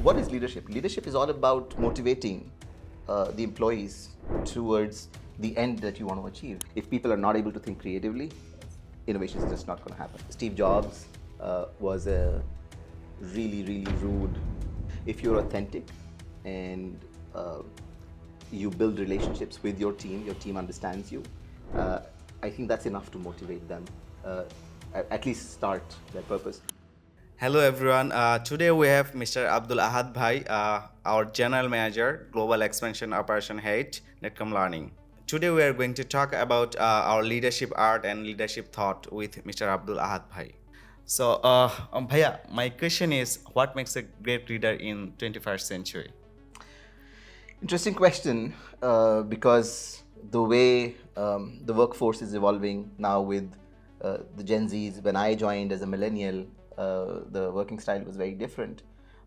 What is leadership? Leadership is all about motivating the employees towards the end that you want to achieve. If people are not able to think creatively, innovation is just not going to happen. Steve Jobs was a really rude. If you're authentic and you build relationships with your team understands you, I think that's enough to motivate them, at least start their purpose. Hello everyone. Today we have Mr. Abdul Ahad Bhai, our General Manager, Global Expansion Operation Head, NetCom Learning. Today we are going to talk about our leadership art and leadership thought with Mr. Abdul Ahad Bhai. So, Bhaiya, my question is, what makes a great leader in 21st century? Interesting question, because the way the workforce is evolving now with the Gen Zs. When I joined as a millennial, the working style was very different.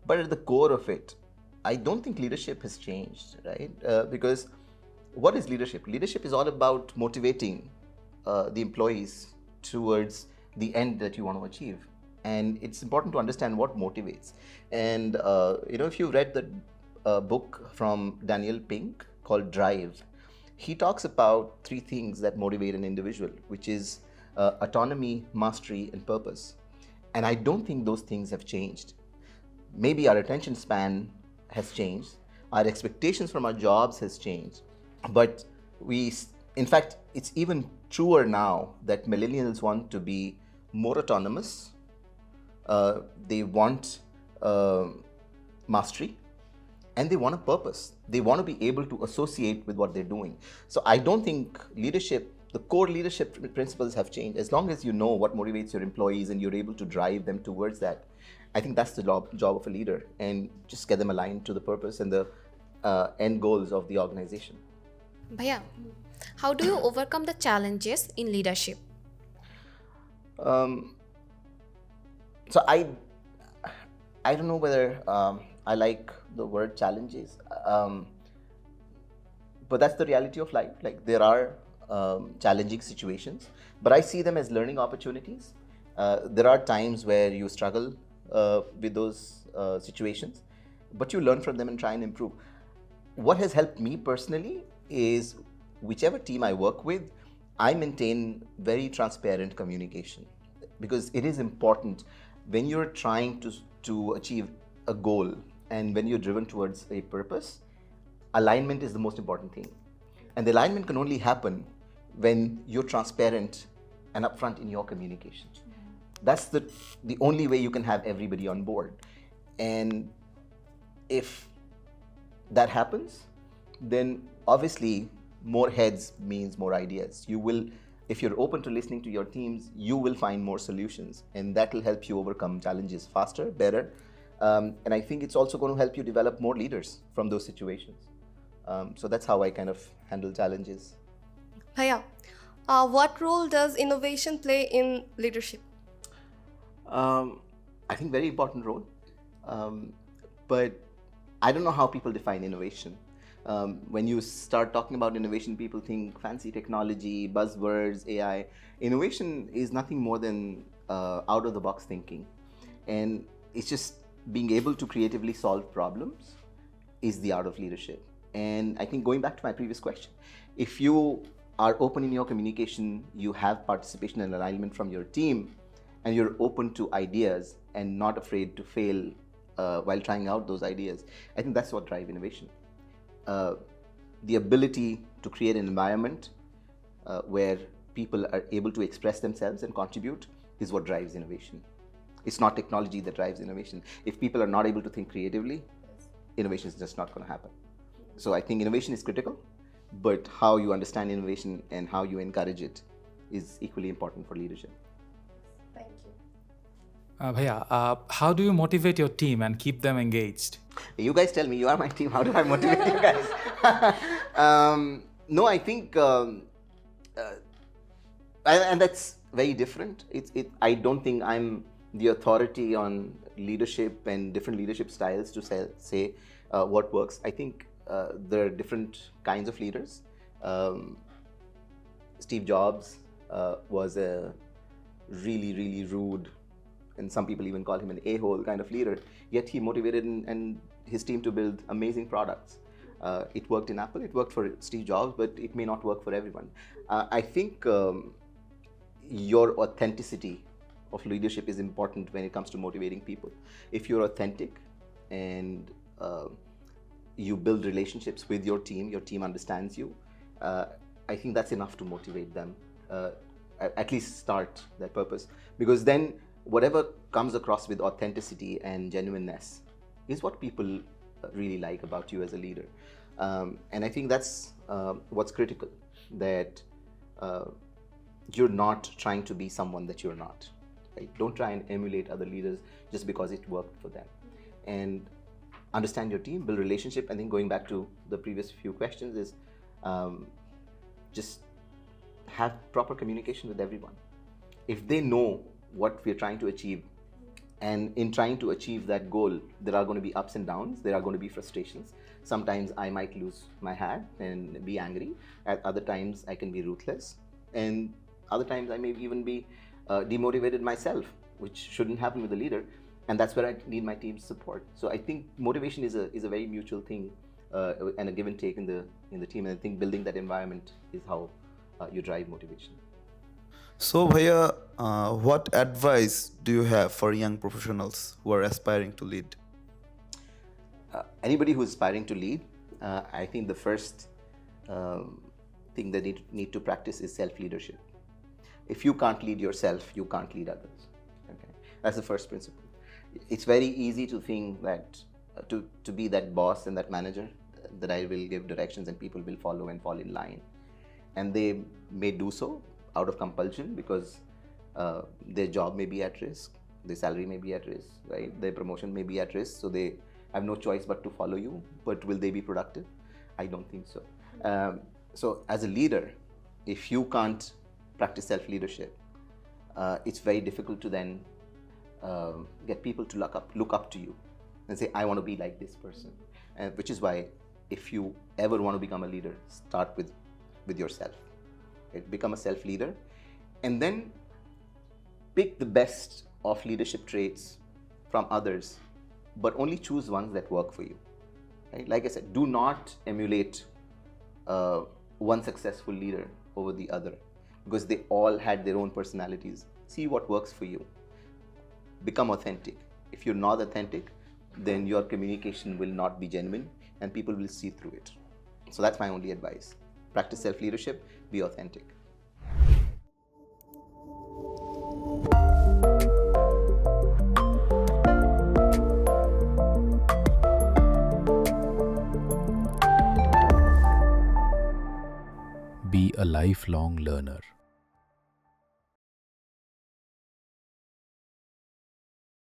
But at the core of it, I don't think leadership has changed, right? Because what is leadership? Leadership is all about motivating the employees towards the end that you want to achieve. And it's important to understand what motivates. And if you read the book from Daniel Pink called Drive, he talks about three things that motivate an individual, which is autonomy, mastery, and purpose. And I don't think those things have changed. Maybe our attention span has changed, our expectations from our jobs has changed, but in fact, it's even truer now that millennials want to be more autonomous. They want mastery, and they want a purpose. They want to be able to associate with what they're doing. So I don't think the core leadership principles have changed. As long as you know what motivates your employees and you're able to drive them towards that, I think that's the job of a leader, and just get them aligned to the purpose and the end goals of the organization. Bhaiya, how do you overcome the challenges in leadership? So I don't know whether I like the word challenges, but that's the reality of life. Like, there are challenging situations, but I see them as learning opportunities. There are times where you struggle with those situations, but you learn from them and try and improve. What has helped me personally is, whichever team I work with, I maintain very transparent communication, because it is important when you're trying to achieve a goal and when you're driven towards a purpose. Alignment is the most important thing, and the alignment can only happen when you're transparent and upfront in your communication. That's the only way you can have everybody on board. And if that happens, then obviously more heads means more ideas. If you're open to listening to your teams, you will find more solutions, and that will help you overcome challenges faster, better. And I think it's also going to help you develop more leaders from those situations. So that's how I kind of handle challenges. Bhaiya, what role does innovation play in leadership? I think very important role, but I don't know how people define innovation. When you start talking about innovation, people think fancy technology, buzzwords, AI. Innovation is nothing more than out-of-the-box thinking, and it's just being able to creatively solve problems is the art of leadership. And I think, going back to my previous question, if you are open in your communication, you have participation and alignment from your team, and you're open to ideas and not afraid to fail while trying out those ideas, I think that's what drives innovation. The ability to create an environment where people are able to express themselves and contribute is what drives innovation. It's not technology that drives innovation. If people are not able to think creatively, innovation is just not going to happen. So I think innovation is critical, but how you understand innovation and how you encourage it is equally important for leadership. Thank you. Bhaiya, how do you motivate your team and keep them engaged? You guys tell me, you are my team, how do I motivate you guys? No, I think, and that's very different. I don't think I'm the authority on leadership and different leadership styles to say what works. I think there are different kinds of leaders. Steve Jobs was a really rude and some people even call him an a-hole kind of leader, yet he motivated and his team to build amazing products. It worked in Apple, it worked for Steve Jobs, but it may not work for everyone. I think your authenticity of leadership is important when it comes to motivating people. If you're authentic and you build relationships with your team understands you, I think that's enough to motivate them, at least start that purpose. Because then whatever comes across with authenticity and genuineness is what people really like about you as a leader. And I think that's what's critical, that you're not trying to be someone that you're not. Right? Don't try and emulate other leaders just because it worked for them. And understand your team, build relationship. I think going back to the previous few questions is just have proper communication with everyone. If they know what we're trying to achieve, and in trying to achieve that goal, there are going to be ups and downs, there are going to be frustrations. Sometimes I might lose my hat and be angry. At other times I can be ruthless. And other times I may even be demotivated myself, which shouldn't happen with a leader. And that's where I need my team's support. So I think motivation is a very mutual thing, and a give and take in the team. And I think building that environment is how you drive motivation. So, Bhaiya, what advice do you have for young professionals who are aspiring to lead? Anybody who's aspiring to lead, I think the first thing that they need to practice is self-leadership. If you can't lead yourself, you can't lead others. Okay? That's the first principle. It's very easy to think that to be that boss and that manager, that I will give directions and people will follow and fall in line. And they may do so out of compulsion because their job may be at risk, their salary may be at risk, right? Their promotion may be at risk, so they have no choice but to follow you. But will they be productive? I don't think so. So as a leader, if you can't practice self-leadership, it's very difficult to then get people to look up to you and say, I want to be like this person. Which is why if you ever want to become a leader, start with yourself. Right? Become a self-leader, and then pick the best of leadership traits from others, but only choose ones that work for you. Right? Like I said, do not emulate one successful leader over the other, because they all had their own personalities. See what works for you. Become authentic. If you're not authentic, then your communication will not be genuine and people will see through it. So that's my only advice. Practice self-leadership, be authentic. Be a lifelong learner.